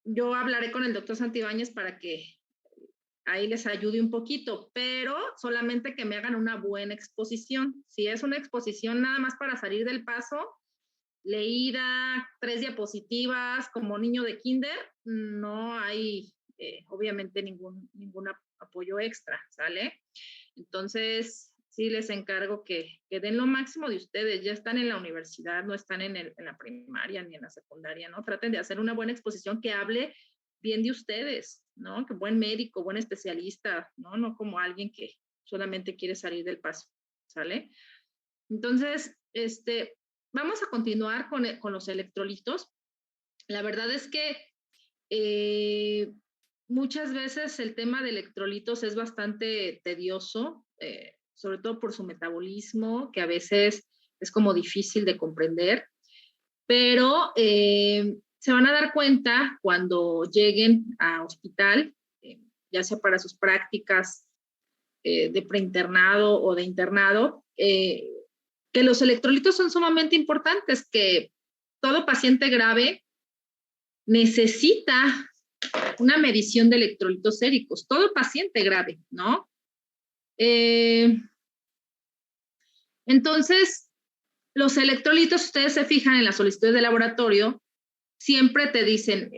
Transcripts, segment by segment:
Yo hablaré con el doctor Santibáñez para que ahí les ayude un poquito, pero solamente que me hagan una buena exposición. Si es una exposición nada más para salir del paso, leída, 3 diapositivas, como niño de kinder, no hay obviamente ningún apoyo extra, ¿sale? Entonces, sí les encargo que den lo máximo de ustedes. Ya están en la universidad, no están en la primaria ni en la secundaria, ¿no? Traten de hacer una buena exposición que hable bien de ustedes, ¿no? Que buen médico, buen especialista, ¿no? No como alguien que solamente quiere salir del paso, ¿sale? Entonces, vamos a continuar con los electrolitos. La verdad es que muchas veces el tema de electrolitos es bastante tedioso, sobre todo por su metabolismo, que a veces es como difícil de comprender, pero se van a dar cuenta cuando lleguen a hospital, ya sea para sus prácticas de preinternado o de internado, que los electrolitos son sumamente importantes, que todo paciente grave necesita una medición de electrolitos séricos, todo paciente grave, ¿no? Entonces, los electrolitos, ustedes se fijan en las solicitudes de laboratorio, siempre te dicen,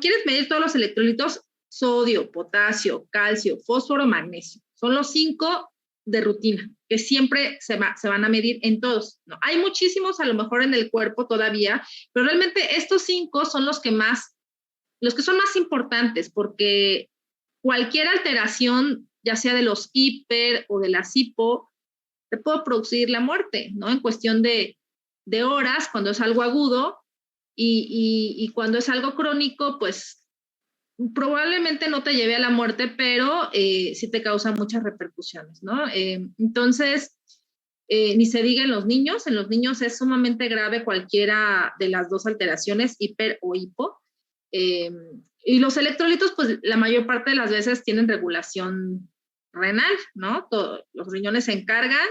¿quieres medir todos los electrolitos? Sodio, potasio, calcio, fósforo, magnesio. Son los 5 de rutina, que siempre se van a medir en todos, ¿no? Hay muchísimos a lo mejor en el cuerpo todavía, pero realmente estos 5 son los que son más importantes, porque cualquier alteración, ya sea de los hiper o de las hipo, te puede producir la muerte, ¿no? En cuestión de horas, cuando es algo agudo, y cuando es algo crónico, pues probablemente no te lleve a la muerte, pero sí te causa muchas repercusiones, ¿no? Entonces, ni se diga en los niños es sumamente grave cualquiera de las dos alteraciones, hiper o hipo. Y los electrolitos, pues la mayor parte de las veces tienen regulación renal, ¿no? Los riñones se encargan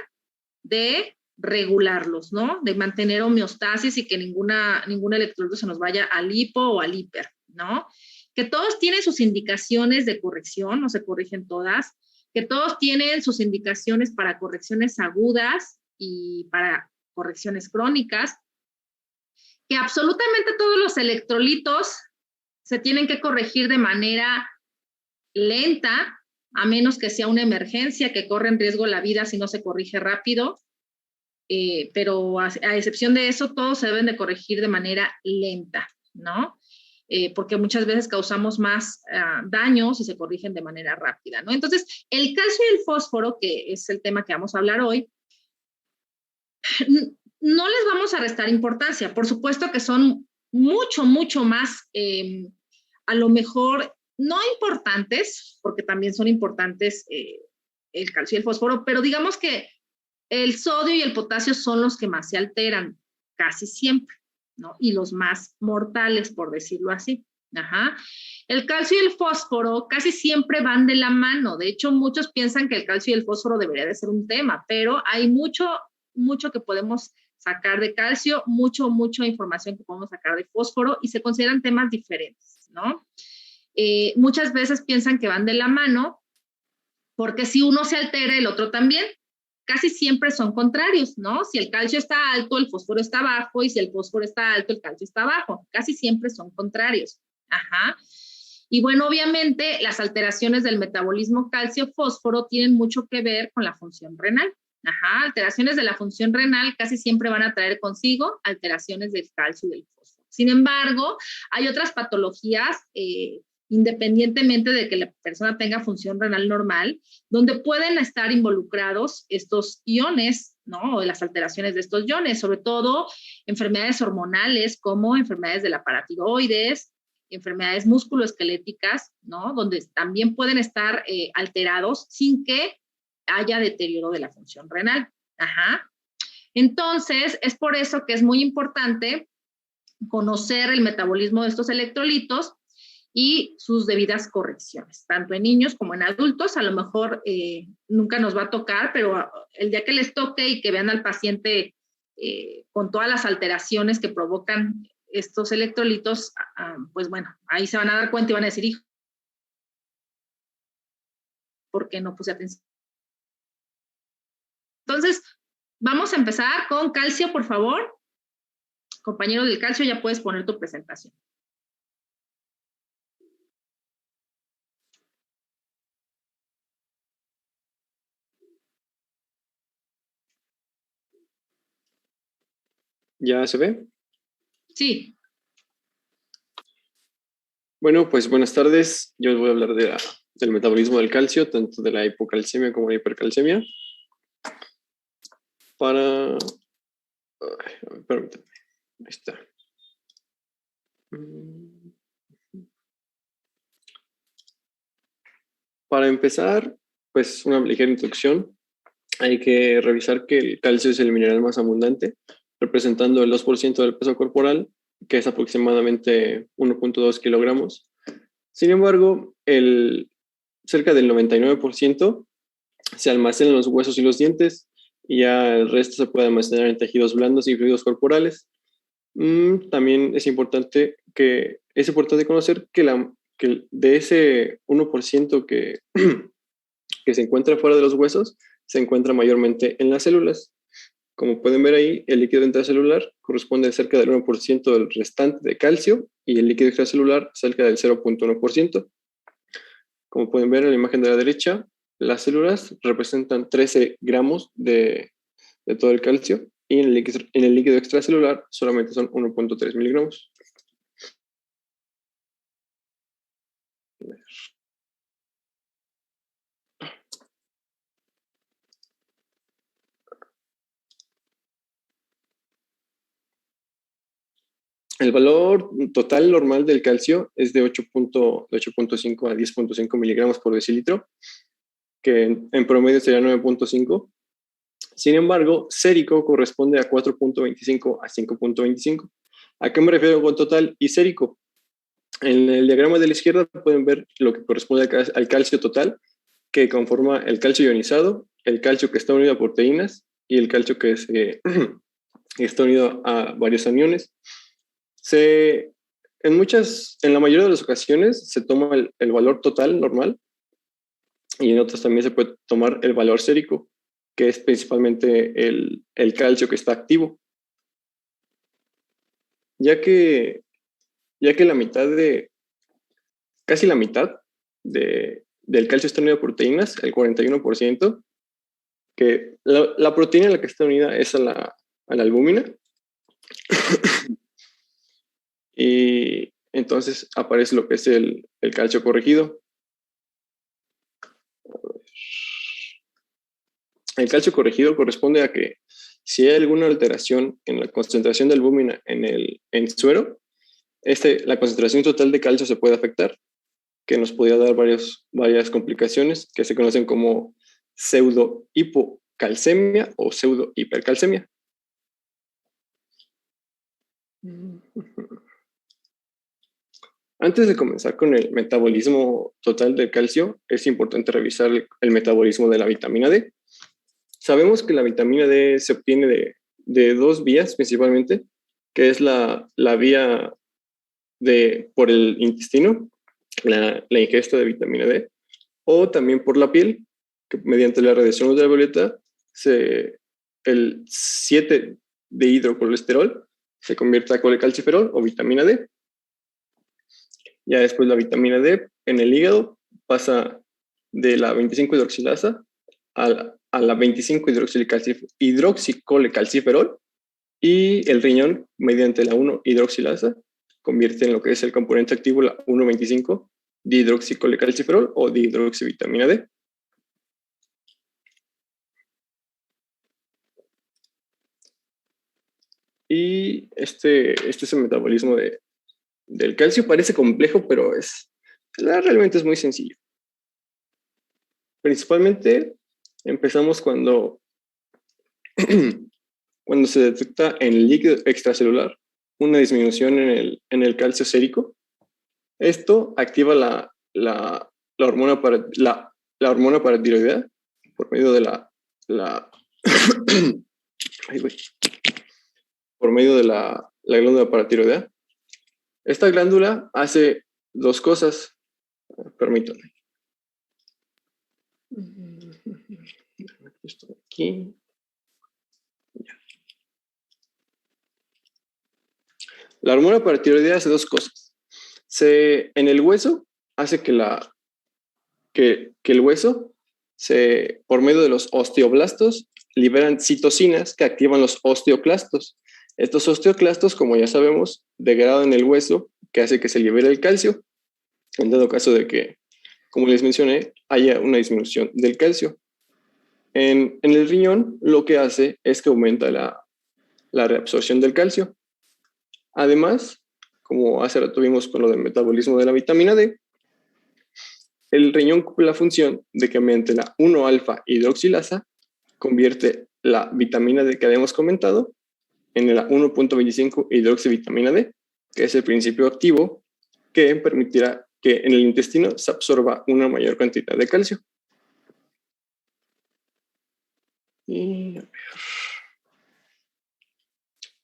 de regularlos, ¿no? De mantener homeostasis y que ningún electrolito se nos vaya al hipo o al hiper, ¿no? Que todos tienen sus indicaciones de corrección, no se corrigen todas, que todos tienen sus indicaciones para correcciones agudas y para correcciones crónicas, que absolutamente todos los electrolitos se tienen que corregir de manera lenta, a menos que sea una emergencia que corre en riesgo la vida si no se corrige rápido, pero a excepción de eso, todos se deben de corregir de manera lenta, ¿no? Porque muchas veces causamos más daños si se corrigen de manera rápida, ¿no? Entonces, el calcio y el fósforo, que es el tema que vamos a hablar hoy, no les vamos a restar importancia. Por supuesto que son mucho más, a lo mejor, no importantes, porque también son importantes el calcio y el fósforo, pero digamos que el sodio y el potasio son los que más se alteran, casi siempre, ¿no? Y los más mortales, por decirlo así. Ajá. El calcio y el fósforo casi siempre van de la mano. De hecho, muchos piensan que el calcio y el fósforo debería de ser un tema, pero hay mucho que podemos sacar de calcio, mucha información que podemos sacar de fósforo y se consideran temas diferentes, ¿no? Muchas veces piensan que van de la mano porque si uno se altera, el otro también. Casi siempre son contrarios, ¿no? Si el calcio está alto, el fósforo está bajo, y si el fósforo está alto, el calcio está bajo. Casi siempre son contrarios. Ajá. Y bueno, obviamente las alteraciones del metabolismo calcio-fósforo tienen mucho que ver con la función renal. Ajá, alteraciones de la función renal casi siempre van a traer consigo alteraciones del calcio y del fósforo. Sin embargo, hay otras patologías, independientemente de que la persona tenga función renal normal, donde pueden estar involucrados estos iones, ¿no? O las alteraciones de estos iones, sobre todo enfermedades hormonales como enfermedades de la paratiroides, enfermedades musculoesqueléticas, ¿no? Donde también pueden estar alterados sin que haya deterioro de la función renal. Ajá. Entonces, es por eso que es muy importante conocer el metabolismo de estos electrolitos y sus debidas correcciones, tanto en niños como en adultos. A lo mejor nunca nos va a tocar, pero el día que les toque y que vean al paciente con todas las alteraciones que provocan estos electrolitos, pues bueno, ahí se van a dar cuenta y van a decir, hijo, ¿por qué no puse atención? Entonces, vamos a empezar con calcio, por favor. Compañero del calcio, ya puedes poner tu presentación. ¿Ya se ve? Sí. Bueno, pues buenas tardes. Yo les voy a hablar del metabolismo del calcio, tanto de la hipocalcemia como la hipercalcemia. Permítanme. Ahí está. Para empezar, pues una ligera introducción. Hay que revisar que el calcio es el mineral más abundante, representando el 2% del peso corporal, que es aproximadamente 1.2 kilogramos. Sin embargo, cerca del 99% se almacena en los huesos y los dientes, y ya el resto se puede almacenar en tejidos blandos y fluidos corporales. También es importante conocer que de ese 1% que se encuentra fuera de los huesos, se encuentra mayormente en las células. Como pueden ver ahí, el líquido intracelular corresponde a cerca del 1% del restante de calcio y el líquido extracelular cerca del 0.1%. Como pueden ver en la imagen de la derecha, las células representan 13 gramos de todo el calcio y en el líquido extracelular solamente son 1.3 miligramos. El valor total normal del calcio es de 8.5 a 10.5 miligramos por decilitro, que en promedio sería 9.5. Sin embargo, sérico corresponde a 4.25 a 5.25. ¿A qué me refiero con total y sérico? En el diagrama de la izquierda pueden ver lo que corresponde al calcio total, que conforma el calcio ionizado, el calcio que está unido a proteínas y el calcio que está unido a varios aniones. En la mayoría de las ocasiones se toma el valor total normal, y en otras también se puede tomar el valor sérico, que es principalmente el calcio que está activo. Ya que casi la mitad del calcio está unido a proteínas, el 41%, que la proteína en la que está unida es a la albúmina. Y entonces aparece lo que es el calcio corregido. El calcio corregido corresponde a que si hay alguna alteración en la concentración de albúmina en suero, la concentración total de calcio se puede afectar, que nos podría dar varias complicaciones que se conocen como pseudo-hipocalcemia o pseudo-hipercalcemia. Antes de comenzar con el metabolismo total del calcio, es importante revisar el metabolismo de la vitamina D. Sabemos que la vitamina D se obtiene de dos vías principalmente, que es la vía por el intestino, la ingesta de vitamina D, o también por la piel, que mediante la radiación ultravioleta el 7 de hidrocolesterol se convierte a colecalciferol o vitamina D. Ya después la vitamina D en el hígado pasa de la 25 hidroxilasa a la 25 hidroxicolecalciferol, y el riñón, mediante la 1 hidroxilasa, convierte en lo que es el componente activo la 1,25 dihidroxicolecalciferol o dihidroxivitamina D. Y este es el metabolismo del calcio. Parece complejo, pero realmente es muy sencillo. Principalmente empezamos cuando se detecta en el líquido extracelular una disminución en el calcio sérico. Esto activa la hormona paratiroidea por medio de por medio de la glándula paratiroidea, Esta glándula hace dos cosas. Permítanme. Esto de aquí. La hormona paratiroidea hace dos cosas. En el hueso hace que el hueso, por medio de los osteoblastos, liberan citocinas que activan los osteoclastos. Estos osteoclastos, como ya sabemos, degradan el hueso, que hace que se libere el calcio, en dado caso de que, como les mencioné, haya una disminución del calcio. En el riñón, lo que hace es que aumenta la reabsorción del calcio. Además, como hace rato vimos con lo del metabolismo de la vitamina D, el riñón cumple la función de que mediante la 1-alfa hidroxilasa convierte la vitamina D que habíamos comentado en la 1.25 hidroxivitamina D, que es el principio activo que permitirá que en el intestino se absorba una mayor cantidad de calcio. Y a ver.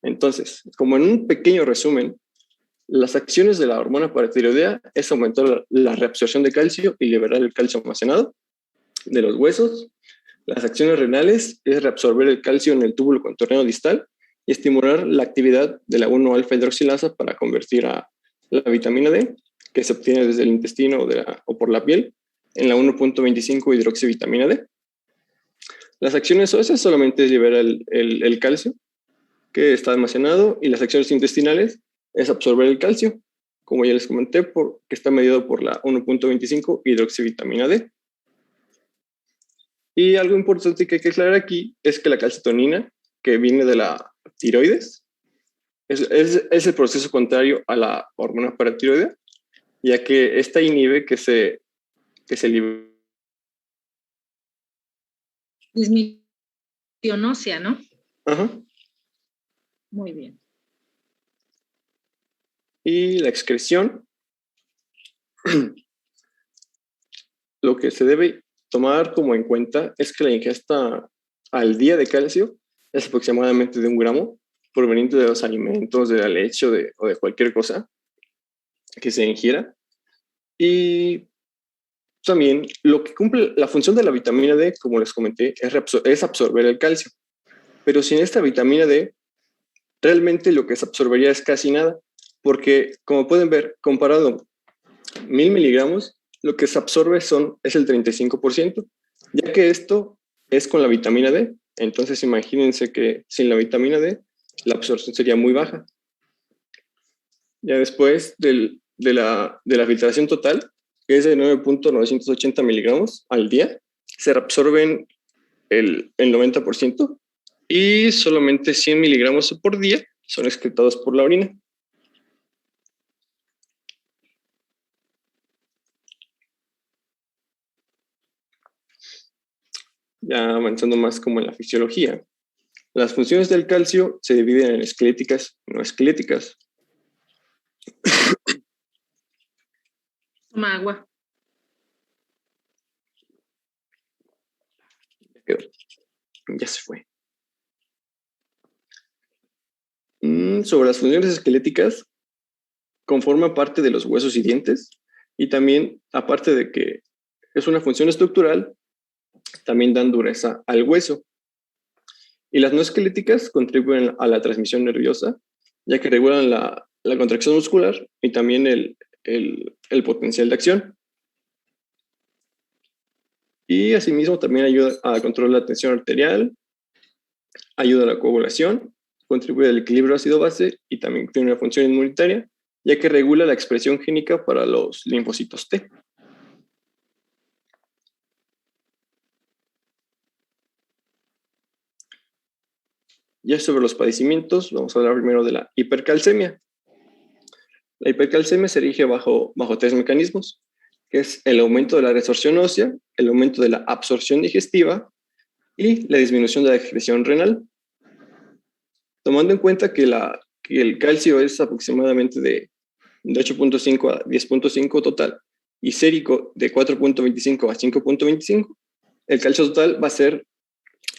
Entonces, como en un pequeño resumen, las acciones de la hormona paratiroidea es aumentar la reabsorción de calcio y liberar el calcio almacenado de los huesos. Las acciones renales es reabsorber el calcio en el túbulo contorneo distal y estimular la actividad de la 1-alfa hidroxilasa para convertir a la vitamina D, que se obtiene desde el intestino o por la piel, en la 1.25 hidroxivitamina D. Las acciones óseas solamente es liberar el calcio que está almacenado, y las acciones intestinales es absorber el calcio, como ya les comenté, que está medido por la 1.25 hidroxivitamina D. Y algo importante que hay que aclarar aquí es que la calcitonina, que viene de la tiroides, es el proceso contrario a la hormona paratiroidea, ya que esta inhibe que se libere. Disminución ósea, ¿no? Ajá. Muy bien. Y la excreción, lo que se debe tomar como en cuenta es que la ingesta al día de calcio es aproximadamente de 1 gramo, proveniente de los alimentos, de la leche o de cualquier cosa que se ingiera. Y también lo que cumple la función de la vitamina D, como les comenté, es absorber el calcio. Pero sin esta vitamina D, realmente lo que se absorbería es casi nada, porque como pueden ver, comparado 1000 miligramos, lo que se absorbe es el 35%, ya que esto es con la vitamina D. Entonces imagínense que sin la vitamina D, la absorción sería muy baja. Ya después de la filtración total, que es de 9.980 miligramos al día, se reabsorben el 90%, y solamente 100 miligramos por día son excretados por la orina. Ya avanzando más como en la fisiología, las funciones del calcio se dividen en esqueléticas y no esqueléticas. Toma agua. Ya se fue. Sobre las funciones esqueléticas, conforma parte de los huesos y dientes, y también, aparte de que es una función estructural, también dan dureza al hueso. Y las no esqueléticas contribuyen a la transmisión nerviosa, ya que regulan la contracción muscular y también el potencial de acción. Y asimismo también ayuda a controlar la tensión arterial, ayuda a la coagulación, contribuye al equilibrio ácido-base y también tiene una función inmunitaria, ya que regula la expresión génica para los linfocitos T. Ya sobre los padecimientos, vamos a hablar primero de la hipercalcemia. La hipercalcemia se rige bajo 3 mecanismos, que es el aumento de la resorción ósea, el aumento de la absorción digestiva y la disminución de la excreción renal. Tomando en cuenta que el calcio es aproximadamente de 8.5 a 10.5 total y sérico de 4.25 a 5.25, el calcio total va a ser,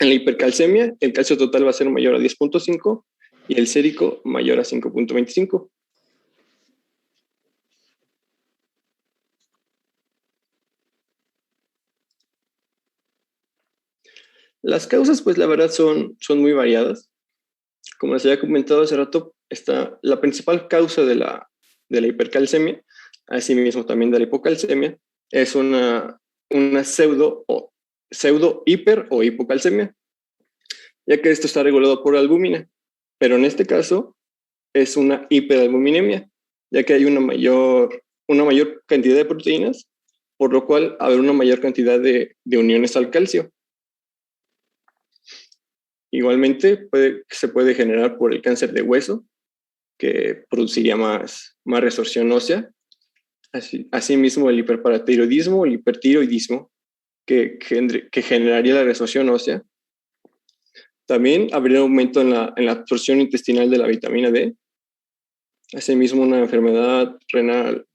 en la hipercalcemia, el calcio total va a ser mayor a 10.5 y el sérico mayor a 5.25. Las causas, pues la verdad son muy variadas. Como les había comentado hace rato, está la principal causa de la hipercalcemia, asimismo también de la hipocalcemia, es una pseudo hiper o hipocalcemia, ya que esto está regulado por albúmina, pero en este caso es una hiperalbuminemia, ya que hay una mayor cantidad de proteínas, por lo cual haber una mayor cantidad de uniones al calcio. Igualmente se puede generar por el cáncer de hueso, que produciría más resorción ósea. Asimismo, el hiperparatiroidismo, el hipertiroidismo, que generaría la resorción ósea. También habría un aumento en la absorción intestinal de la vitamina D. Asimismo, una enfermedad renal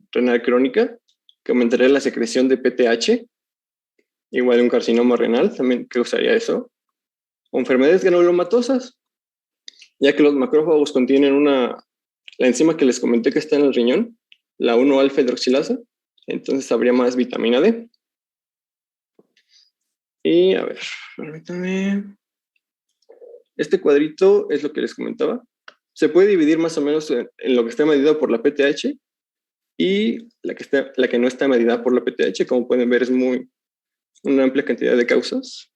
crónica, que aumentaría la secreción de PTH. Igual un carcinoma renal también causaría eso. O enfermedades granulomatosas, ya que los macrófagos contienen la enzima que les comenté que está en el riñón, la 1-alfa-hidroxilasa, entonces habría más vitamina D. Y a ver, permítanme. Este cuadrito es lo que les comentaba. Se puede dividir más o menos en lo que está medido por la PTH y la que no está medida por la PTH. Como pueden ver, es una amplia cantidad de causas.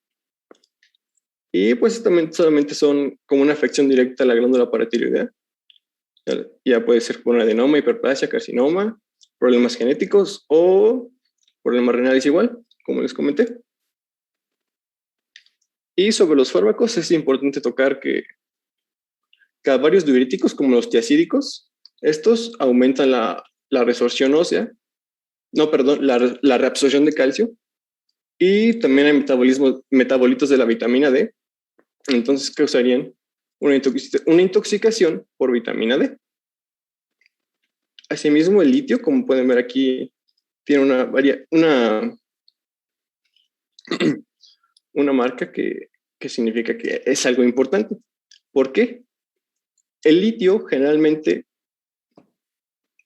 Y pues solamente son como una afección directa a la glándula paratiroidea. Ya puede ser por un adenoma, hiperplasia, carcinoma, problemas genéticos o problemas renales igual, como les comenté. Y sobre los fármacos es importante tocar que varios diuréticos, como los tiacídicos, estos aumentan la resorción ósea, la reabsorción de calcio, y también hay metabolitos de la vitamina D, entonces causarían una intoxicación por vitamina D. Asimismo, el litio, como pueden ver aquí, tiene una marca que significa que es algo importante. ¿Por qué? El litio generalmente,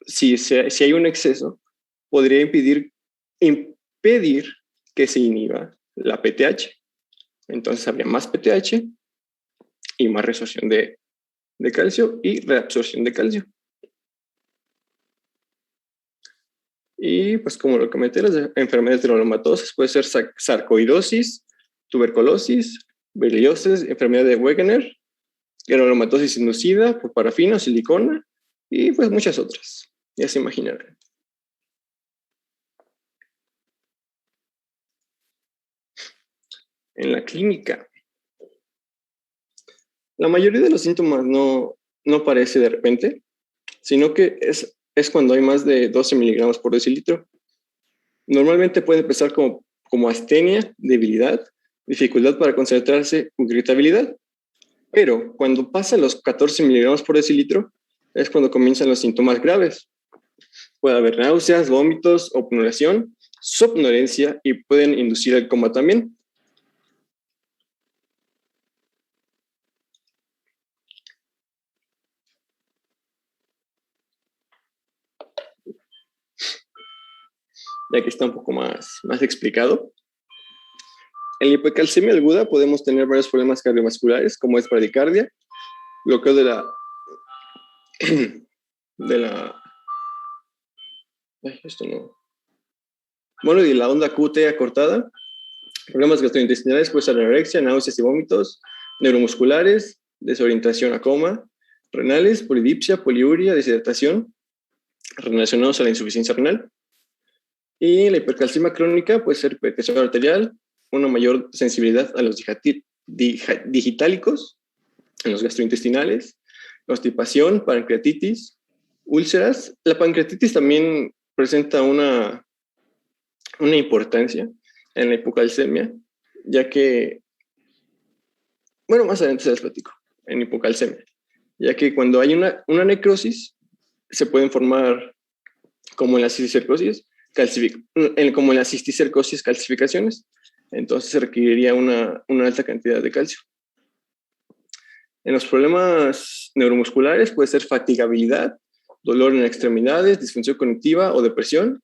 si hay un exceso, podría impedir que se inhiba la PTH. Entonces habría más PTH y más resorción de calcio y reabsorción de calcio. Y pues como lo comenté, las enfermedades granulomatosas puede ser sarcoidosis, tuberculosis, biliosis, enfermedad de Wegener, granulomatosis inducida por parafina o silicona y pues muchas otras. Ya se imaginarán. En la clínica, la mayoría de los síntomas no aparece de repente, sino que es cuando hay más de 12 miligramos por decilitro. Normalmente puede empezar como astenia, debilidad, dificultad para concentrarse o irritabilidad. Pero cuando pasa los 14 miligramos por decilitro es cuando comienzan los síntomas graves. Puede haber náuseas, vómitos, obnubilación, somnolencia y pueden inducir el coma también. Ya que está un poco más explicado. En la hipocalcemia aguda podemos tener varios problemas cardiovasculares, como es bradicardia, bloqueo de la y la onda QT acortada, problemas gastrointestinales, pues anorexia, náuseas y vómitos, neuromusculares, desorientación a coma, renales, polidipsia, poliuria, deshidratación, relacionados a la insuficiencia renal. Y la hipercalcemia crónica puede ser hipertensión arterial, una mayor sensibilidad a los digitálicos, en los gastrointestinales, constipación, pancreatitis, úlceras. La pancreatitis también presenta una importancia en la hipocalcemia, ya que, bueno, más adelante se les platico, en hipocalcemia, ya que cuando hay una necrosis, se pueden formar, como en la cisticercosis, calcificaciones, entonces se requeriría una alta cantidad de calcio. En los problemas neuromusculares puede ser fatigabilidad, dolor en extremidades, disfunción cognitiva o depresión,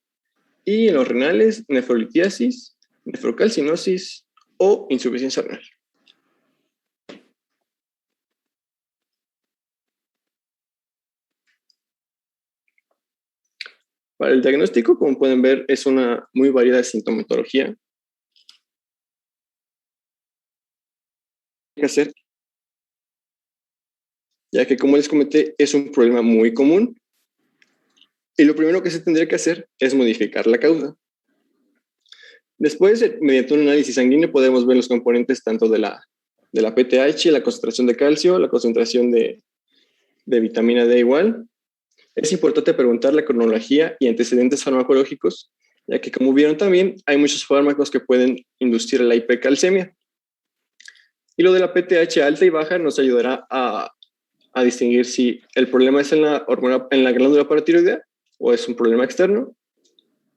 y en los renales, nefrolitiasis, nefrocalcinosis o insuficiencia renal. Para el diagnóstico, como pueden ver, es una muy variada sintomatología. Que hacer, ya que como les comenté, es un problema muy común. Y lo primero que se tendría que hacer es modificar la causa. Después, mediante un análisis sanguíneo, podemos ver los componentes tanto de la PTH, la concentración de calcio, la concentración de vitamina D igual. Es importante preguntar la cronología y antecedentes farmacológicos, ya que como vieron también, hay muchos fármacos que pueden inducir la hipercalcemia. Y lo de la PTH alta y baja nos ayudará a distinguir si el problema es en la glándula paratiroidea o es un problema externo.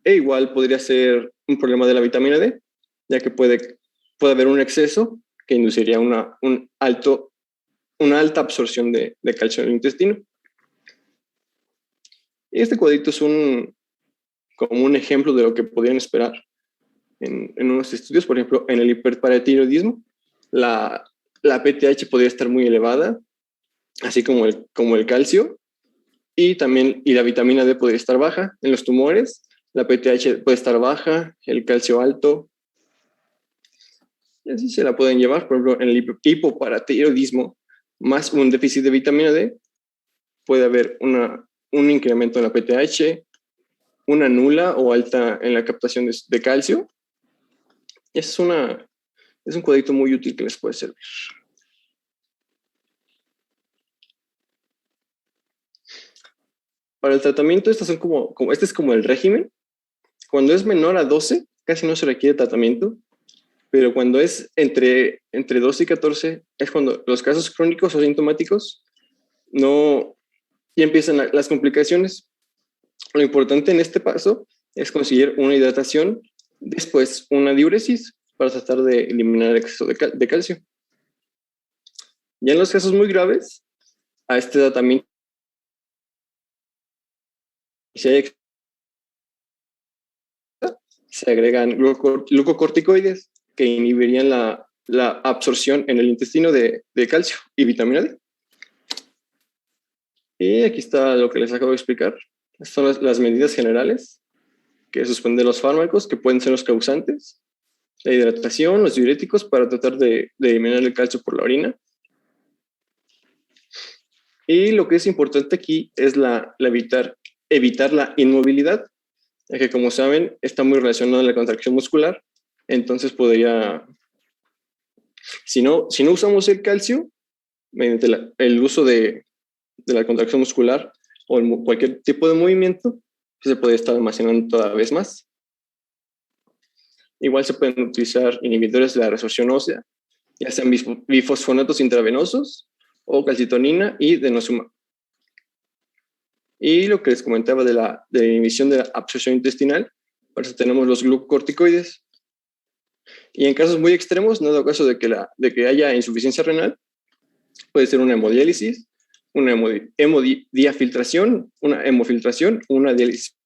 E igual podría ser un problema de la vitamina D, ya que puede haber un exceso que induciría una alta absorción de calcio en el intestino. Y este cuadrito es como un ejemplo de lo que podrían esperar en unos estudios. Por ejemplo, en el hiperparatiroidismo, la PTH podría estar muy elevada, así como el calcio, y la vitamina D podría estar baja. En los tumores, la PTH puede estar baja, el calcio alto, y así se la pueden llevar. Por ejemplo, en el hipoparatiroidismo, más un déficit de vitamina D, puede haber un incremento en la PTH, una nula o alta en la captación de calcio. Es un cuadrito muy útil que les puede servir. Para el tratamiento, este es como el régimen. Cuando es menor a 12, casi no se requiere tratamiento, pero cuando es entre 12 y 14, es cuando los casos crónicos o sintomáticos ya empiezan las complicaciones. Lo importante en este paso es conseguir una hidratación, después una diuresis para tratar de eliminar el exceso de calcio. Ya en los casos muy graves, a este tratamiento se agregan glucocorticoides que inhibirían la absorción en el intestino de calcio y vitamina D. Y aquí está lo que les acabo de explicar. Estas son las medidas generales, que es suspender los fármacos, que pueden ser los causantes, la hidratación, los diuréticos para tratar de eliminar el calcio por la orina. Y lo que es importante aquí es evitar la inmovilidad, ya que como saben, está muy relacionado a la contracción muscular. Entonces si no usamos el calcio, mediante el uso de la contracción muscular o cualquier tipo de movimiento, pues se puede estar almacenando toda vez más. Igual se pueden utilizar inhibidores de la resorción ósea, ya sean bifosfonatos intravenosos o calcitonina y denosumab. Y lo que les comentaba de la inhibición de la absorción intestinal, por eso tenemos los glucocorticoides. Y en casos muy extremos, no dado caso de que haya insuficiencia renal, puede ser una hemodiálisis, una hemodiafiltración, una hemofiltración, una diálisis.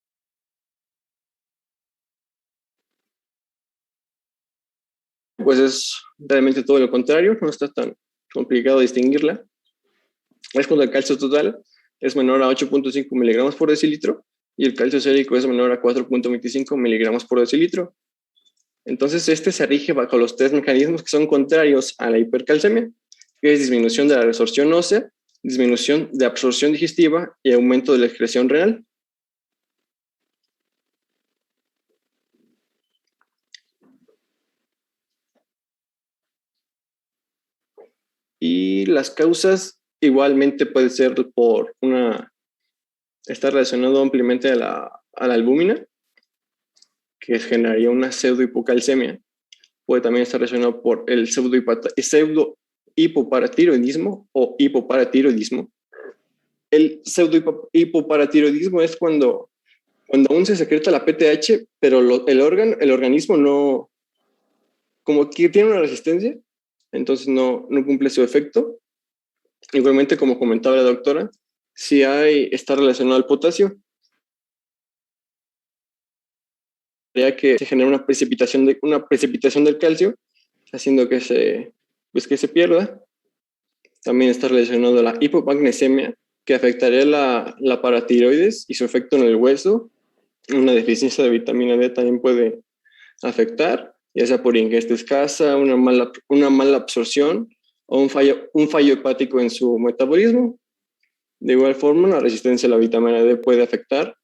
Pues es realmente todo lo contrario, no está tan complicado distinguirla. Es cuando el calcio total es menor a 8.5 miligramos por decilitro y el calcio sérico es menor a 4.25 miligramos por decilitro. Entonces, se rige bajo los tres mecanismos que son contrarios a la hipercalcemia, que es disminución de la resorción ósea, disminución de absorción digestiva y aumento de la excreción renal. Y las causas igualmente puede ser está relacionado ampliamente a la albúmina, que generaría una pseudohipocalcemia. Puede también estar relacionado por el pseudohipoparatiroidismo o hipoparatiroidismo. El pseudohipoparatiroidismo es cuando aún se secreta la PTH, pero el organismo no, como que tiene una resistencia, entonces no cumple su efecto. Igualmente, como comentaba la doctora, si está relacionado al potasio, ya que se genera una precipitación del calcio, haciendo que se pierda. También está relacionado a la hipomagnesemia, que afectaría la paratiroides y su efecto en el hueso Una deficiencia de vitamina D también puede afectar, ya sea por ingesta escasa, una mala absorción o un fallo hepático en su metabolismo. De igual forma, la resistencia a la vitamina D puede afectar,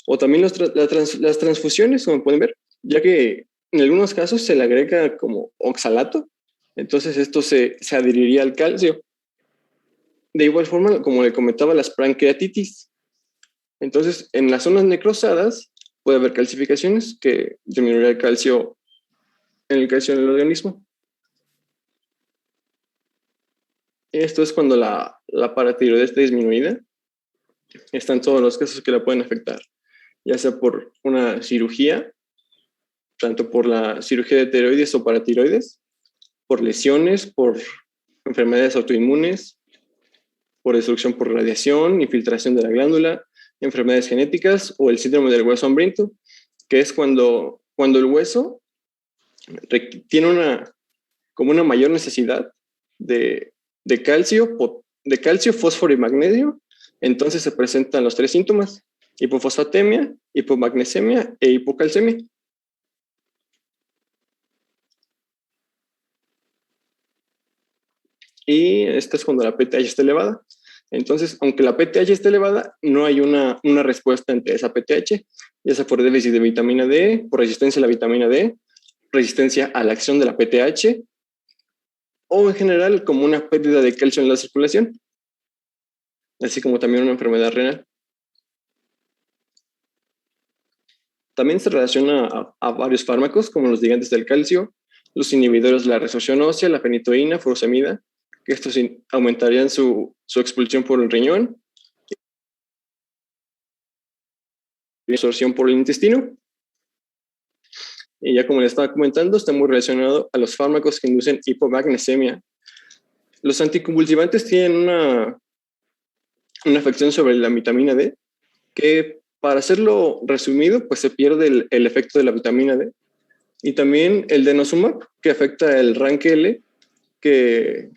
o también las transfusiones, como pueden ver, ya que en algunos casos se le agrega como oxalato, entonces esto se adheriría al calcio. De igual forma, como le comentaba, las pancreatitis. Entonces, en las zonas necrosadas puede haber calcificaciones que disminuirá el calcio en el organismo. Esto es cuando la paratiroidez está disminuida. Están todos los casos que la pueden afectar, ya sea por una cirugía, tanto por la cirugía de tiroides o paratiroides, por lesiones, por enfermedades autoinmunes, por destrucción por radiación, infiltración de la glándula, enfermedades genéticas o el síndrome del hueso hambriento, que es cuando el hueso tiene como una mayor necesidad de calcio, fósforo y magnesio. Entonces se presentan los 3 síntomas: hipofosfatemia, hipomagnesemia e hipocalcemia. Y esta es cuando la PTH está elevada. Entonces, aunque la PTH esté elevada, no hay una respuesta ante esa PTH, ya sea por déficit de vitamina D, por resistencia a la vitamina D, resistencia a la acción de la PTH, o en general como una pérdida de calcio en la circulación, así como también una enfermedad renal. También se relaciona a varios fármacos, como los ligantes del calcio, los inhibidores de la resorción ósea, la fenitoína, furosemida, que estos aumentarían su expulsión por el riñón y absorción por el intestino. Y ya como les estaba comentando, está muy relacionado a los fármacos que inducen hipomagnesemia. Los anticonvulsivantes tienen una afección sobre la vitamina D, que para hacerlo resumido, pues se pierde el efecto de la vitamina D. Y también el denosumab, que afecta el RANKL, que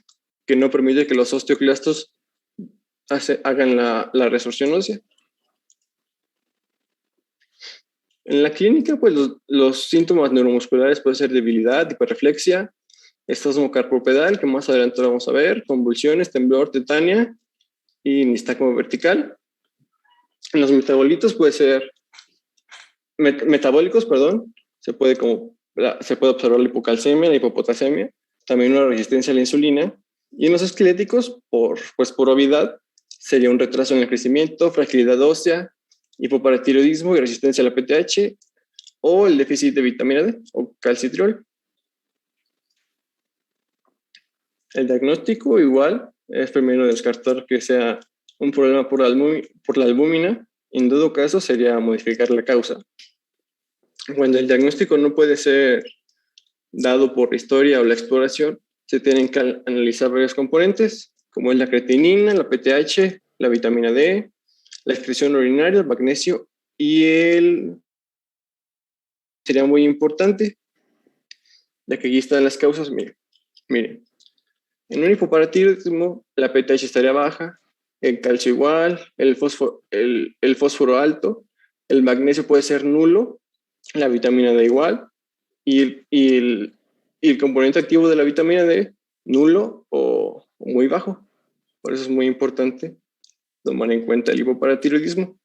no permite que los osteoclastos hagan la resorción ósea. En la clínica, pues los síntomas neuromusculares pueden ser debilidad, hiperreflexia, espasmo carpopedal, que más adelante lo vamos a ver, convulsiones, temblor, tetania y nistagmo vertical. En los metabolitos puede ser metabólicos, se puede observar la hipocalcemia, la hipopotasemia, también una resistencia a la insulina. Y en los esqueléticos, por obesidad, sería un retraso en el crecimiento, fragilidad ósea, hipoparatiroidismo y resistencia a la PTH, o el déficit de vitamina D o calcitriol. El diagnóstico igual es primero descartar que sea un problema por la albúmina. En todo caso sería modificar la causa. Cuando el diagnóstico no puede ser dado por la historia o la exploración, se tienen que analizar varios componentes, como es la creatinina, la PTH, la vitamina D, la excreción urinaria, el magnesio y sería muy importante, ya que aquí están las causas. Miren. En un hipoparatiroidismo, la PTH estaría baja, el calcio igual, el fósforo alto, el magnesio puede ser nulo, la vitamina D igual, y el componente activo de la vitamina D nulo o muy bajo. Por eso es muy importante tomar en cuenta el hipoparatiroidismo.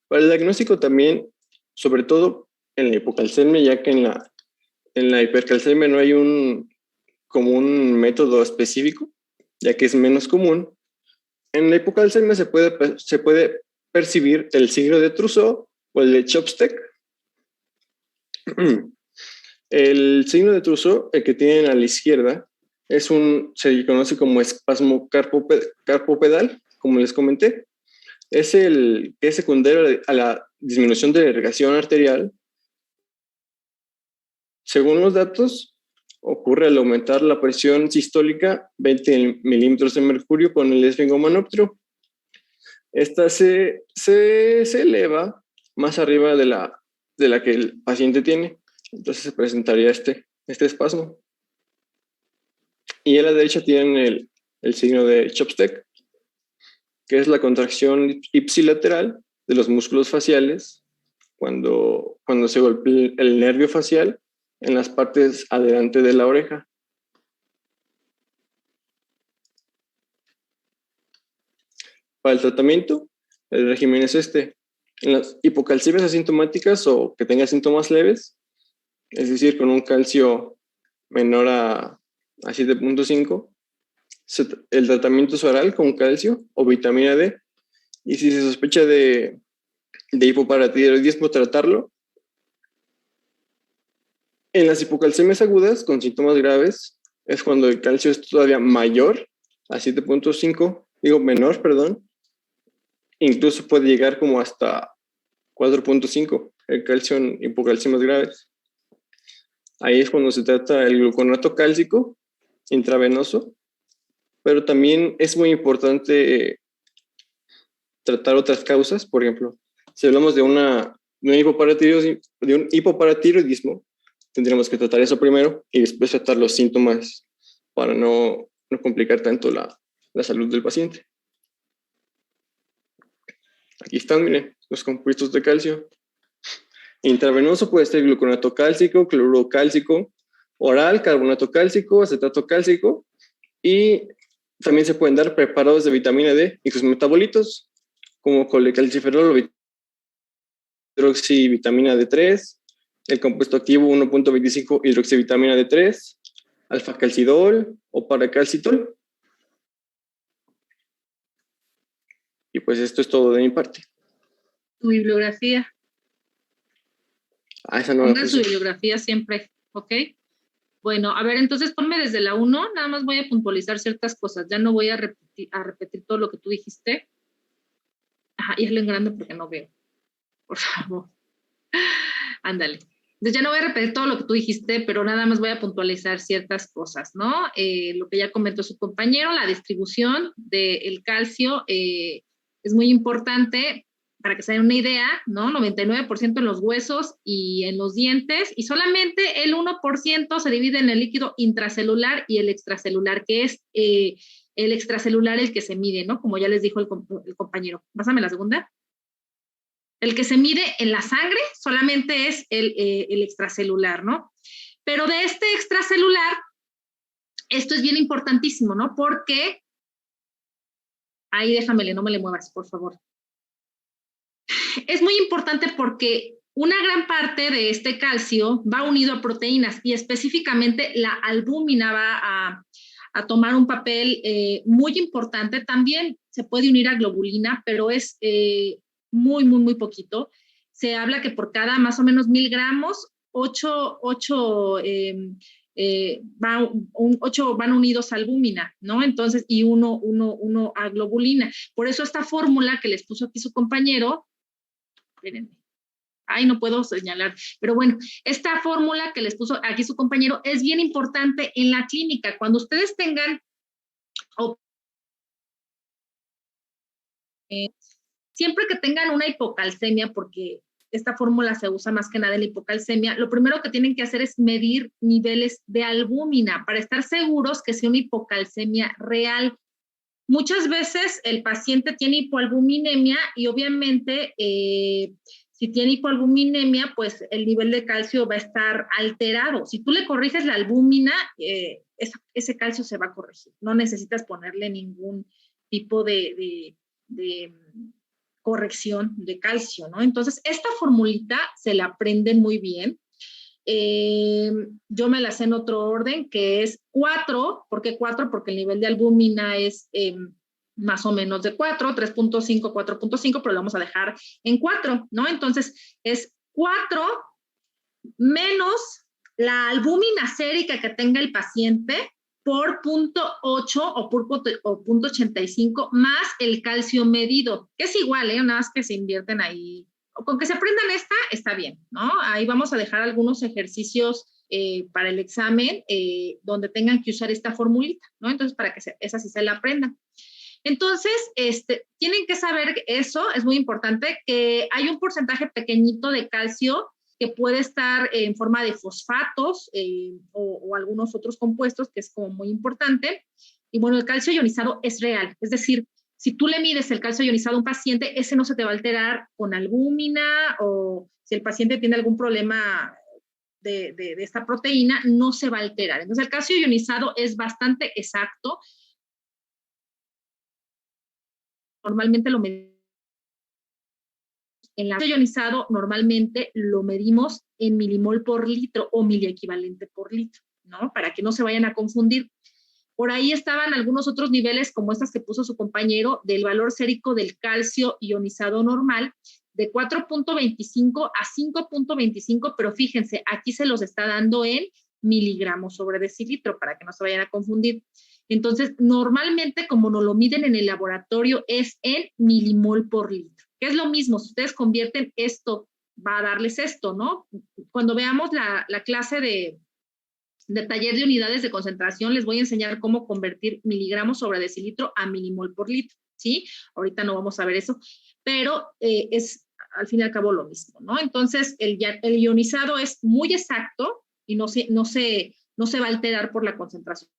Para el diagnóstico también, sobre todo en la hipocalcemia, ya que en la hipercalcemia no hay un método específico, ya que es menos común. En la hipocalcemia se puede percibir el signo de Trousseau o el de Chopsteck. El signo de Trousseau, el que tienen a la izquierda, se conoce como espasmo carpopedal, como les comenté. Es secundario a la disminución de la irrigación arterial. Según los datos, ocurre al aumentar la presión sistólica 20 milímetros de mercurio con el esfingomanóptero. Esta se eleva más arriba de la que el paciente tiene. Entonces se presentaría este espasmo. Y a la derecha tienen el signo de Chopsteck. que es la contracción ipsilateral de los músculos faciales cuando se golpea el nervio facial en las partes adelante de la oreja. Para el tratamiento, el régimen es este. En las hipocalcemias asintomáticas o que tengan síntomas leves, es decir, con un calcio menor a 7.5, el tratamiento es oral con calcio o vitamina D. Y si se sospecha de hipoparatiroidismo, tratarlo. En las hipocalcemias agudas con síntomas graves es cuando el calcio es todavía mayor a 7.5, menor, perdón. Incluso puede llegar como hasta 4.5 el calcio en hipocalcemias graves. Ahí es cuando se trata el gluconato cálcico intravenoso, pero también es muy importante tratar otras causas. Por ejemplo, si hablamos de un hipoparatiroidismo, tendríamos que tratar eso primero y después tratar los síntomas para no complicar tanto la salud del paciente. Aquí están, miren, los compuestos de calcio. Intravenoso puede ser gluconato cálcico, cloruro cálcico, oral, carbonato cálcico, acetato cálcico, y también se pueden dar preparados de vitamina D y sus metabolitos, como colecalciferol o hidroxivitamina D3, el compuesto activo 1.25 hidroxivitamina D3, alfa-calcidol o paracalcitol. Y pues esto es todo de mi parte. Tu bibliografía. Esa no Pongan su bibliografía siempre, ¿ok? Bueno, a ver, entonces ponme desde la 1, nada más voy a puntualizar ciertas cosas, ya no voy a repetir todo lo que tú dijiste. Ajá, y hazlo en grande porque no veo, por favor. Ándale. Entonces ya no voy a repetir todo lo que tú dijiste, pero nada más voy a puntualizar ciertas cosas, ¿no? Lo que ya comentó su compañero, la distribución del calcio es muy importante para que se den una idea, ¿no? 99% en los huesos y en los dientes, y solamente el 1% se divide en el líquido intracelular y el extracelular, que es el extracelular el que se mide, ¿no? Como ya les dijo el compañero. Pásame la segunda. El que se mide en la sangre solamente es el extracelular, ¿no? Pero de este extracelular, esto es bien importantísimo, ¿no? Porque, ahí déjamele, no me le muevas, por favor. Es muy importante porque una gran parte de este calcio va unido a proteínas y específicamente la albúmina va a tomar un papel muy importante. También se puede unir a globulina, pero es muy, muy, muy poquito. Se habla que por cada más o menos 1000 gramos, 8 van unidos a albúmina, ¿no? Entonces, y uno a globulina. Por eso esta fórmula que les puso aquí su compañero, espérenme, ay, no puedo señalar, pero bueno, esta fórmula que les puso aquí su compañero es bien importante en la clínica. Cuando ustedes tengan siempre que tengan una hipocalcemia, porque esta fórmula se usa más que nada en la hipocalcemia, lo primero que tienen que hacer es medir niveles de albúmina para estar seguros que sea una hipocalcemia real. Muchas veces el paciente tiene hipoalbuminemia y obviamente si tiene hipoalbuminemia, pues el nivel de calcio va a estar alterado. Si tú le corriges la albúmina, ese calcio se va a corregir. No necesitas ponerle ningún tipo de corrección de calcio, ¿no? Entonces, esta formulita se la aprenden muy bien. Yo me la sé en otro orden, que es 4. ¿Por qué 4? Porque el nivel de albúmina es más o menos de 4, 3.5, 4.5, pero lo vamos a dejar en 4, ¿no? Entonces, es 4 menos la albúmina sérica que tenga el paciente por 0.8 o por 0.85 más el calcio medido, que es igual, nada más que se invierten ahí. Con que se aprendan está bien, ¿no? Ahí vamos a dejar algunos ejercicios para el examen donde tengan que usar esta formulita, ¿no? Entonces, para que esa sí se la aprendan. Entonces, tienen que saber eso, es muy importante, que hay un porcentaje pequeñito de calcio que puede estar en forma de fosfatos o algunos otros compuestos, que es como muy importante. Y bueno, el calcio ionizado es real, es decir, si tú le mides el calcio ionizado a un paciente, ese no se te va a alterar con albúmina, o si el paciente tiene algún problema de esta proteína, no se va a alterar. Entonces, el calcio ionizado es bastante exacto. Normalmente lo medimos. El calcio ionizado normalmente lo medimos en milimol por litro o miliequivalente por litro, ¿no? Para que no se vayan a confundir. Por ahí estaban algunos otros niveles, como estas que puso su compañero, del valor sérico del calcio ionizado normal, de 4.25 a 5.25, pero fíjense, aquí se los está dando en miligramos sobre decilitro, para que no se vayan a confundir. Entonces, normalmente, como nos lo miden en el laboratorio, es en milimol por litro, que es lo mismo. Si ustedes convierten esto, va a darles esto, ¿no? Cuando veamos la clase de taller de unidades de concentración, les voy a enseñar cómo convertir miligramos sobre decilitro a milimol por litro, ¿sí? Ahorita no vamos a ver eso, pero es al fin y al cabo lo mismo, ¿no? Entonces, el ionizado es muy exacto y no se va a alterar por la concentración.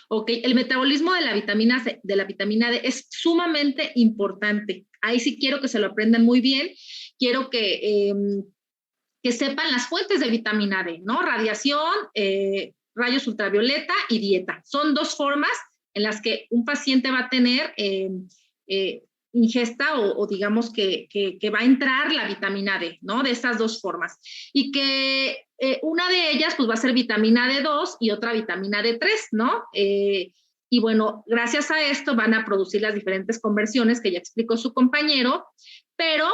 Ok, el metabolismo de la vitamina D es sumamente importante. Ahí sí quiero que se lo aprendan muy bien. Quiero que sepan las fuentes de vitamina D, ¿no? Radiación, rayos ultravioleta y dieta. Son dos formas en las que un paciente va a tener ingesta o digamos que va a entrar la vitamina D, ¿no? De estas dos formas. Y que una de ellas pues va a ser vitamina D2 y otra vitamina D3, ¿no? Y bueno, gracias a esto van a producir las diferentes conversiones que ya explicó su compañero, pero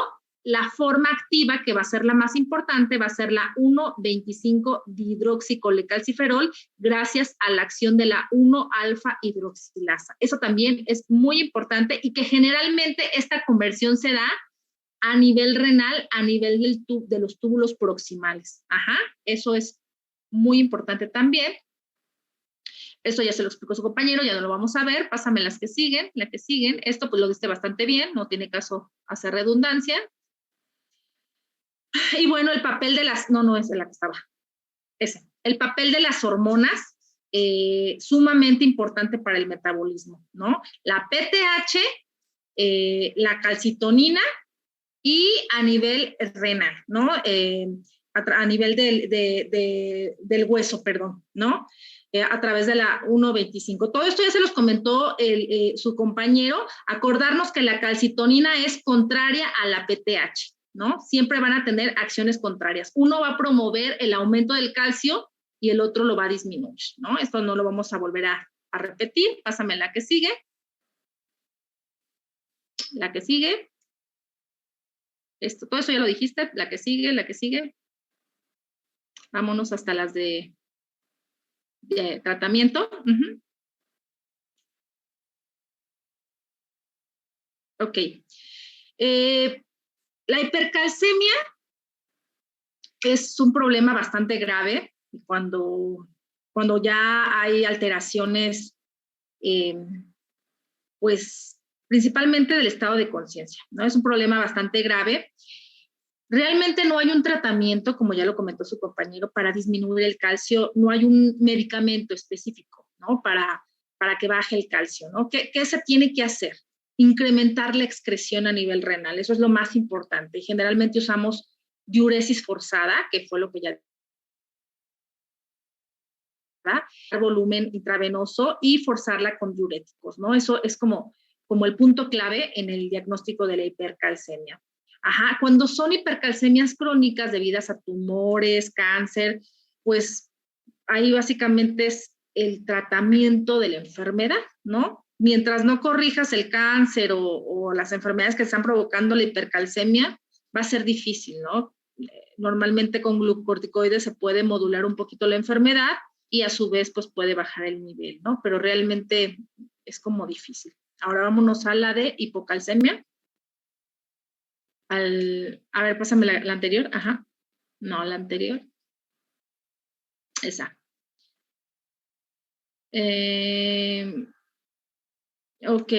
la forma activa, que va a ser la más importante, va a ser la 1,25-dihidroxicolecalciferol, gracias a la acción de la 1-alfa-hidroxilasa. Eso también es muy importante y que generalmente esta conversión se da a nivel renal, a nivel de los túbulos proximales. Ajá, eso es muy importante también. Esto ya se lo explicó su compañero, ya no lo vamos a ver. Pásame las que siguen, la que siguen. Esto pues lo diste bastante bien, no tiene caso hacer redundancia. Y bueno, el papel de las, no es de la que estaba, ese, el papel de las hormonas, sumamente importante para el metabolismo, ¿no? La PTH, la calcitonina y a nivel renal, ¿no? A nivel del hueso, perdón, ¿no? A través de la 1,25. Todo esto ya se los comentó su compañero. Acordarnos que la calcitonina es contraria a la PTH, ¿no? Siempre van a tener acciones contrarias. Uno va a promover el aumento del calcio y el otro lo va a disminuir, ¿no? Esto no lo vamos a volver a repetir. Pásame la que sigue. La que sigue. Todo eso ya lo dijiste. La que sigue, la que sigue. Vámonos hasta las de tratamiento. Ok. La hipercalcemia es un problema bastante grave cuando ya hay alteraciones, pues principalmente del estado de conciencia, ¿no? Es un problema bastante grave. Realmente no hay un tratamiento, como ya lo comentó su compañero, para disminuir el calcio. No hay un medicamento específico, ¿no? Para que baje el calcio, ¿no? ¿Qué se tiene que hacer? Incrementar la excreción a nivel renal. Eso es lo más importante. Y generalmente usamos diuresis forzada, que fue lo que ya volumen intravenoso y forzarla con diuréticos, ¿no? Eso es como el punto clave en el diagnóstico de la hipercalcemia. Ajá, cuando son hipercalcemias crónicas debidas a tumores, cáncer, pues ahí básicamente es el tratamiento de la enfermedad, ¿no? Mientras no corrijas el cáncer o las enfermedades que están provocando la hipercalcemia, va a ser difícil, ¿no? Normalmente con glucocorticoides se puede modular un poquito la enfermedad y a su vez pues puede bajar el nivel, ¿no? Pero realmente es como difícil. Ahora vámonos a la de hipocalcemia. A ver, pásame la anterior. Ajá. No, la anterior. Esa. Ok.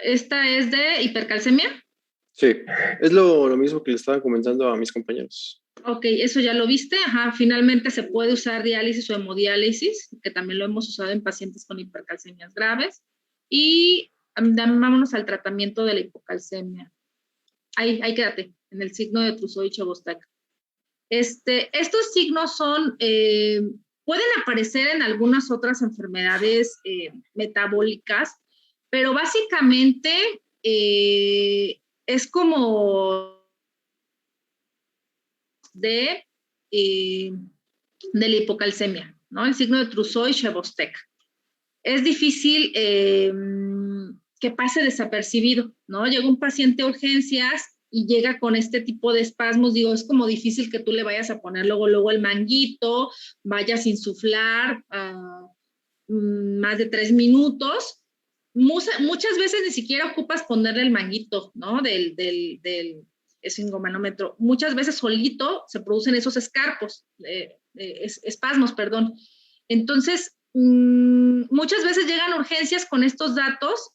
¿Esta es de hipercalcemia? Sí, es lo mismo que le estaba comentando a mis compañeros. Ok, eso ya lo viste. Ajá, finalmente se puede usar diálisis o hemodiálisis, que también lo hemos usado en pacientes con hipercalcemias graves. Y vámonos al tratamiento de la hipocalcemia. Ahí quédate, en el signo de Trousseau-Chebostack. Estos signos pueden aparecer en algunas otras enfermedades metabólicas, pero básicamente es como de, eh, de la hipocalcemia, ¿no? El signo de Trousseau-Chebostack. Es difícil que pase desapercibido, ¿no? Llega un paciente a urgencias y llega con este tipo de espasmos, digo, es como difícil que tú le vayas a poner luego el manguito, vayas a insuflar más de 3 minutos. Muchas veces ni siquiera ocupas ponerle el manguito, ¿no? Del esfingomanómetro. Muchas veces solito se producen esos espasmos, perdón. Entonces, muchas veces llegan urgencias con estos datos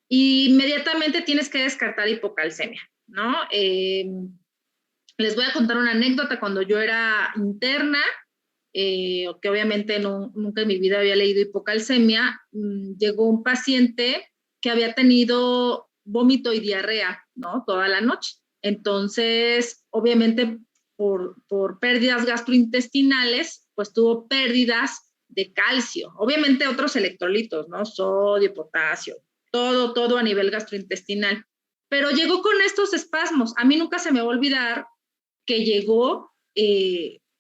y inmediatamente tienes que descartar hipocalcemia, ¿no? Les voy a contar una anécdota. Cuando yo era interna, que obviamente nunca en mi vida había leído hipocalcemia, llegó un paciente que había tenido vómito y diarrea, ¿no? Toda la noche. Entonces, obviamente, por pérdidas gastrointestinales, pues tuvo pérdidas de calcio. Obviamente otros electrolitos, ¿no? Sodio, potasio, todo a nivel gastrointestinal. Pero llegó con estos espasmos. A mí nunca se me va a olvidar que llegó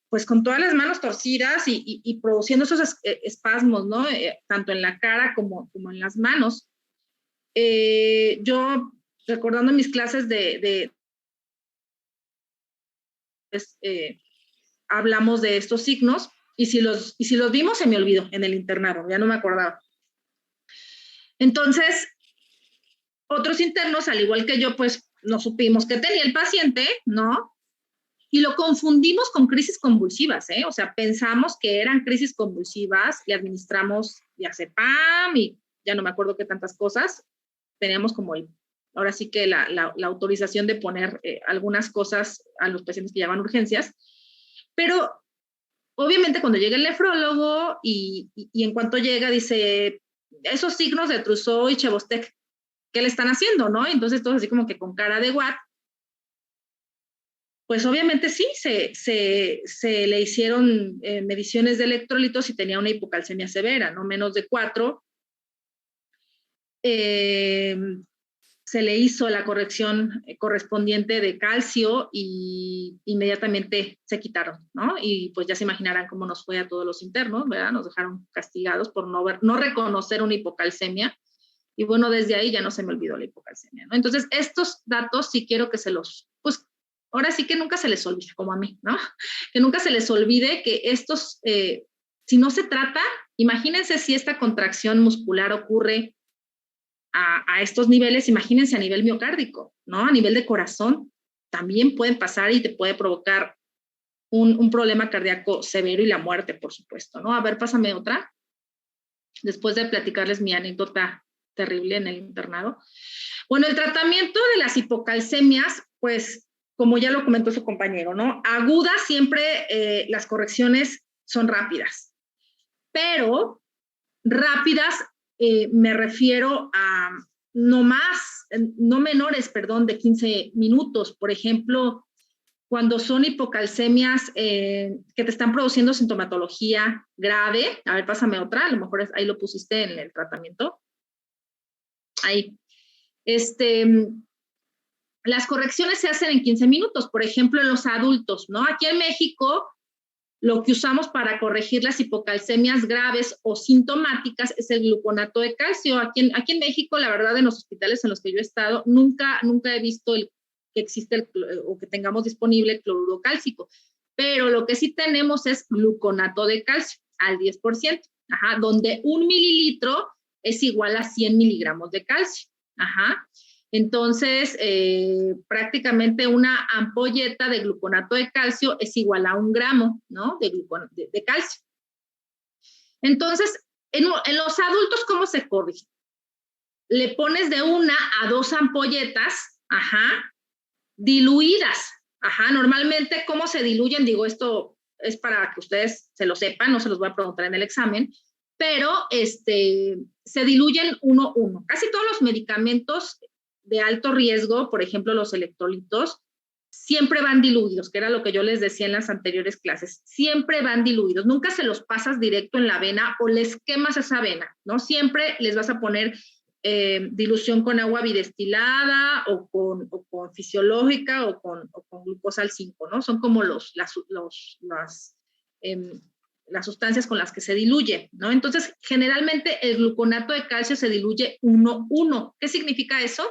pues con todas las manos torcidas y produciendo esos espasmos, ¿no? Tanto en la cara como en las manos. Yo, recordando mis clases hablamos de estos signos y si los vimos se me olvidó en el internado, ya no me acordaba. Entonces, otros internos, al igual que yo, pues no supimos qué tenía el paciente, ¿no? Y lo confundimos con crisis convulsivas, ¿eh? O sea, pensamos que eran crisis convulsivas, le administramos diazepam y ya no me acuerdo qué tantas cosas. Teníamos como ahora sí que la autorización de poner algunas cosas a los pacientes que llevan urgencias, pero obviamente cuando llega el nefrólogo y en cuanto llega dice, esos signos de Trousseau y Chebostack, ¿qué le están haciendo, no? Entonces todos así como que con cara de what. Pues obviamente sí, se le hicieron mediciones de electrolitos y tenía una hipocalcemia severa, no menos de 4. Se le hizo la corrección correspondiente de calcio y inmediatamente se quitaron, ¿no? Y pues ya se imaginarán cómo nos fue a todos los internos, ¿verdad? Nos dejaron castigados por no reconocer una hipocalcemia. Y bueno, desde ahí ya no se me olvidó la hipocalcemia, ¿no? Entonces, estos datos sí quiero que pues ahora sí que nunca se les olvide, como a mí, ¿no? Que nunca se les olvide que estos, si no se trata, imagínense si esta contracción muscular ocurre a estos niveles, imagínense a nivel miocárdico, ¿no? A nivel de corazón, también pueden pasar y te puede provocar un problema cardíaco severo y la muerte, por supuesto, ¿no? A ver, pásame otra, después de platicarles mi anécdota terrible en el internado. Bueno, el tratamiento de las hipocalcemias, pues, como ya lo comentó su compañero, ¿no? Agudas siempre las correcciones son rápidas, pero rápidas me refiero a no menores, perdón, de 15 minutos. Por ejemplo, cuando son hipocalcemias que te están produciendo sintomatología grave, a ver, pásame otra, a lo mejor ahí lo pusiste en el tratamiento. Ahí. Las correcciones se hacen en 15 minutos, por ejemplo, en los adultos, ¿no? Aquí en México, lo que usamos para corregir las hipocalcemias graves o sintomáticas es el gluconato de calcio. Aquí en México, la verdad, en los hospitales en los que yo he estado, nunca he visto que existe o que tengamos disponible el cloruro cálcico. Pero lo que sí tenemos es gluconato de calcio al 10%, ajá, donde 1 mililitro es igual a 100 miligramos de calcio. Ajá. Entonces, prácticamente una ampolleta de gluconato de calcio es igual a 1 gramo, ¿no? de calcio. Entonces, en los adultos, ¿cómo se corrige? Le pones de 1 a 2 ampolletas, ajá, diluidas, Ajá, normalmente, ¿cómo se diluyen? Digo, esto es para que ustedes se lo sepan, no se los voy a preguntar en el examen, pero se diluyen 1:1. Casi todos los medicamentos de alto riesgo, por ejemplo, los electrolitos, siempre van diluidos, que era lo que yo les decía en las anteriores clases, siempre van diluidos, nunca se los pasas directo en la vena o les quemas esa vena, ¿no? Siempre les vas a poner dilución con agua bidestilada o con fisiológica o con glucosa al 5, ¿no? Son como las sustancias con las que se diluye, ¿no? Entonces, generalmente el gluconato de calcio se diluye 1:1. ¿Qué significa eso?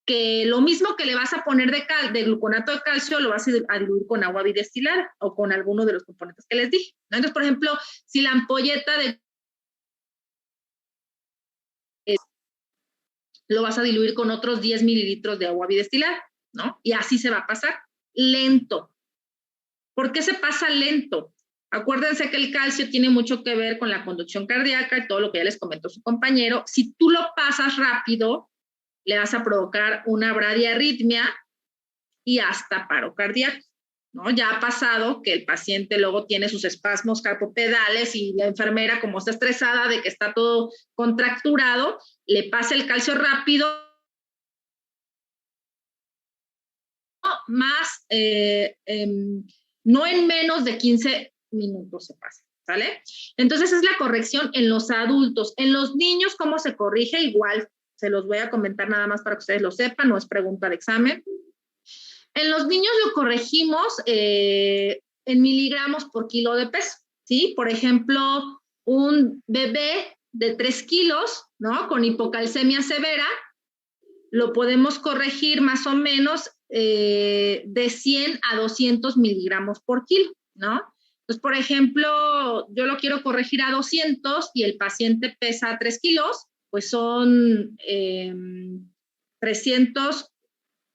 Que lo mismo que le vas a poner de gluconato de calcio lo vas a diluir con agua bidestilada o con alguno de los componentes que les dije, ¿no? Entonces, por ejemplo, si la ampolleta lo vas a diluir con otros 10 mililitros de agua bidestilada, ¿no? Y así se va a pasar lento. ¿Por qué se pasa lento? Acuérdense que el calcio tiene mucho que ver con la conducción cardíaca y todo lo que ya les comentó su compañero. Si tú lo pasas rápido, le vas a provocar una bradiarritmia y hasta paro cardíaco, ¿no? Ya ha pasado que el paciente luego tiene sus espasmos carpopedales y la enfermera, como está estresada de que está todo contracturado, le pasa el calcio rápido, más, no en menos de 15 minutos se pasa, ¿vale? Entonces es la corrección en los adultos. En los niños, ¿cómo se corrige? Igual, se los voy a comentar nada más para que ustedes lo sepan, no es pregunta de examen. En los niños lo corregimos en miligramos por kilo de peso, ¿sí? Por ejemplo, un bebé de 3 kilos, ¿no? Con hipocalcemia severa, lo podemos corregir más o menos de 100 a 200 miligramos por kilo, ¿no? Entonces, por ejemplo, yo lo quiero corregir a 200 y el paciente pesa 3 kilos, pues son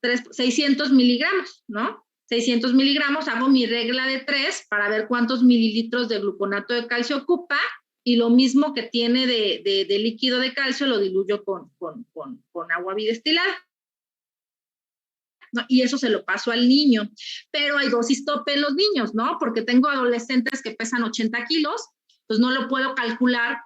600 miligramos, ¿no? 600 miligramos, hago mi regla de 3 para ver cuántos mililitros de gluconato de calcio ocupa y lo mismo que tiene de líquido de calcio lo diluyo con agua bidestilada, ¿no? Y eso se lo paso al niño. Pero hay dosis tope en los niños, ¿no? Porque tengo adolescentes que pesan 80 kilos, pues no lo puedo calcular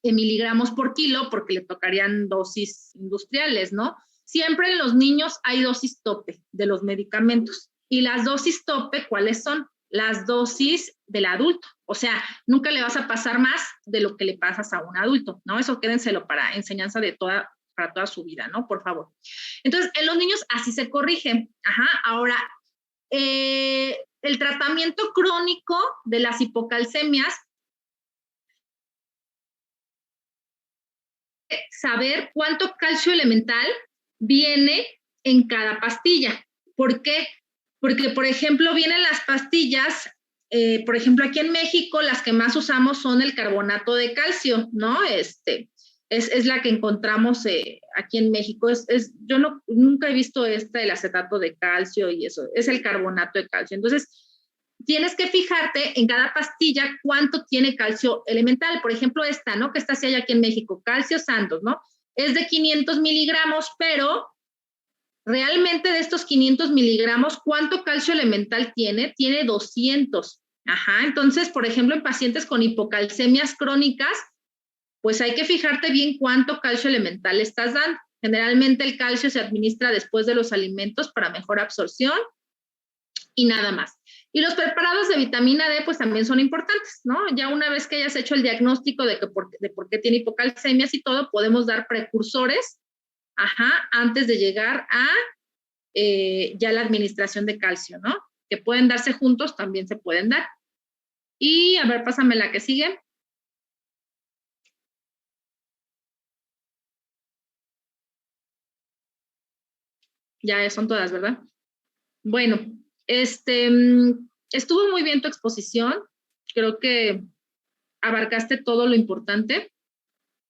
en miligramos por kilo porque le tocarían dosis industriales, ¿no? Siempre en los niños hay dosis tope de los medicamentos. Y las dosis tope, ¿cuáles son? Las dosis del adulto. O sea, nunca le vas a pasar más de lo que le pasas a un adulto, ¿no? Eso quédenselo para enseñanza para toda su vida, ¿no? Por favor. Entonces, en los niños así se corrige. Ajá. Ahora, el tratamiento crónico de las hipocalcemias, saber cuánto calcio elemental viene en cada pastilla. ¿Por qué? Porque, por ejemplo, vienen las pastillas, por ejemplo, aquí en México las que más usamos son el carbonato de calcio, ¿no? Es la que encontramos aquí en México. Yo nunca he visto el acetato de calcio y eso, es el carbonato de calcio. Entonces, tienes que fijarte en cada pastilla cuánto tiene calcio elemental. Por ejemplo, esta, ¿no? Que está así aquí en México, Calcio Santos, ¿no? Es de 500 miligramos, pero realmente de estos 500 miligramos, ¿cuánto calcio elemental tiene? Tiene 200. Ajá, entonces, por ejemplo, en pacientes con hipocalcemias crónicas, pues hay que fijarte bien cuánto calcio elemental estás dando. Generalmente el calcio se administra después de los alimentos para mejor absorción y nada más. Y los preparados de vitamina D, pues también son importantes, ¿no? Ya una vez que hayas hecho el diagnóstico de por qué tiene hipocalcemias y todo, podemos dar precursores, ajá, antes de llegar a ya la administración de calcio, ¿no? Que pueden darse juntos, también se pueden dar. Y a ver, pásame la que sigue. Ya son todas, ¿verdad? Bueno, estuvo muy bien tu exposición. Creo que abarcaste todo lo importante.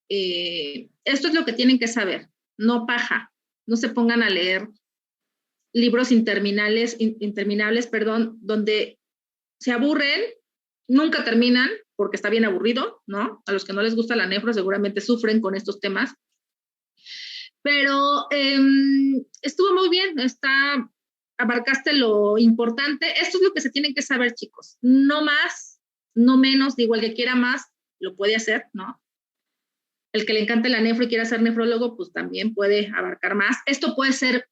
Esto es lo que tienen que saber, no paja. No se pongan a leer libros interminables, donde se aburren, nunca terminan, porque está bien aburrido, ¿no? A los que no les gusta la nefro seguramente sufren con estos temas. Pero estuvo muy bien, está abarcaste lo importante. Esto es lo que se tienen que saber, chicos. No más, no menos. Digo, el que quiera más, lo puede hacer, ¿no? El que le encante la nefro y quiera ser nefrólogo, pues también puede abarcar más. Esto puede ser,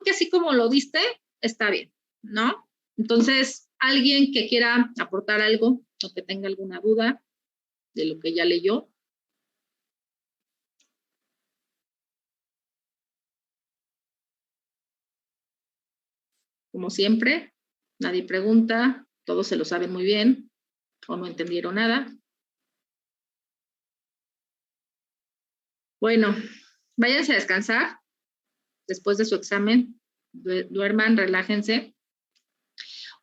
que así como lo diste, está bien, ¿no? Entonces, alguien que quiera aportar algo o que tenga alguna duda de lo que ya leyó. Como siempre, nadie pregunta, todos se lo saben muy bien o no entendieron nada. Bueno, váyanse a descansar después de su examen, duerman, relájense.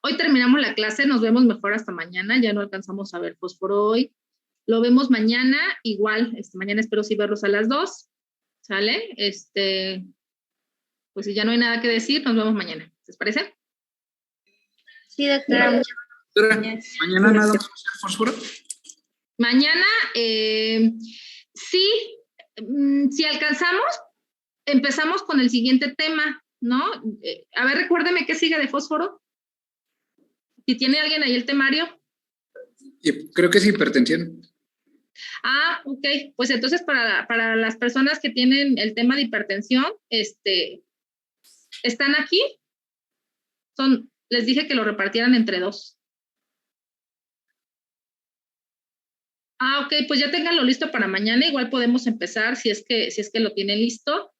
Hoy terminamos la clase, nos vemos mejor hasta mañana, ya no alcanzamos a ver fósforo hoy. Lo vemos mañana, igual, mañana espero sí verlos a las 2, ¿sale? Pues si ya no hay nada que decir, nos vemos mañana, ¿les parece? Sí, doctora. Doctora, ¿mañana nada más hacer fósforo? Mañana, sí, si alcanzamos, empezamos con el siguiente tema, ¿no? A ver, recuérdeme qué sigue de fósforo. Si tiene alguien ahí el temario. Creo que es hipertensión. Ah, ok. Pues entonces para las personas que tienen el tema de hipertensión, ¿están aquí? Les dije que lo repartieran entre 2. Ah, ok, pues ya ténganlo listo para mañana, igual podemos empezar si es que lo tienen listo.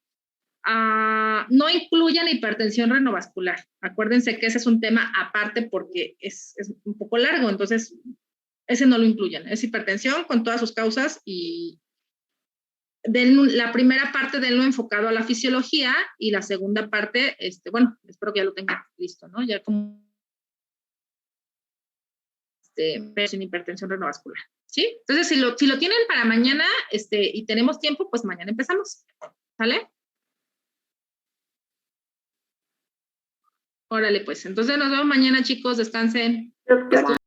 No incluyan hipertensión renovascular. Acuérdense que ese es un tema aparte porque es un poco largo, entonces ese no lo incluyan. Es hipertensión con todas sus causas y la primera parte denlo enfocado a la fisiología y la segunda parte, bueno, espero que ya lo tengan listo, ¿no? Ya como sin hipertensión renovascular, ¿sí? Entonces, si lo tienen para mañana y tenemos tiempo, pues mañana empezamos, ¿sale? Órale, pues. Entonces nos vemos mañana, chicos. Descansen. Doctora.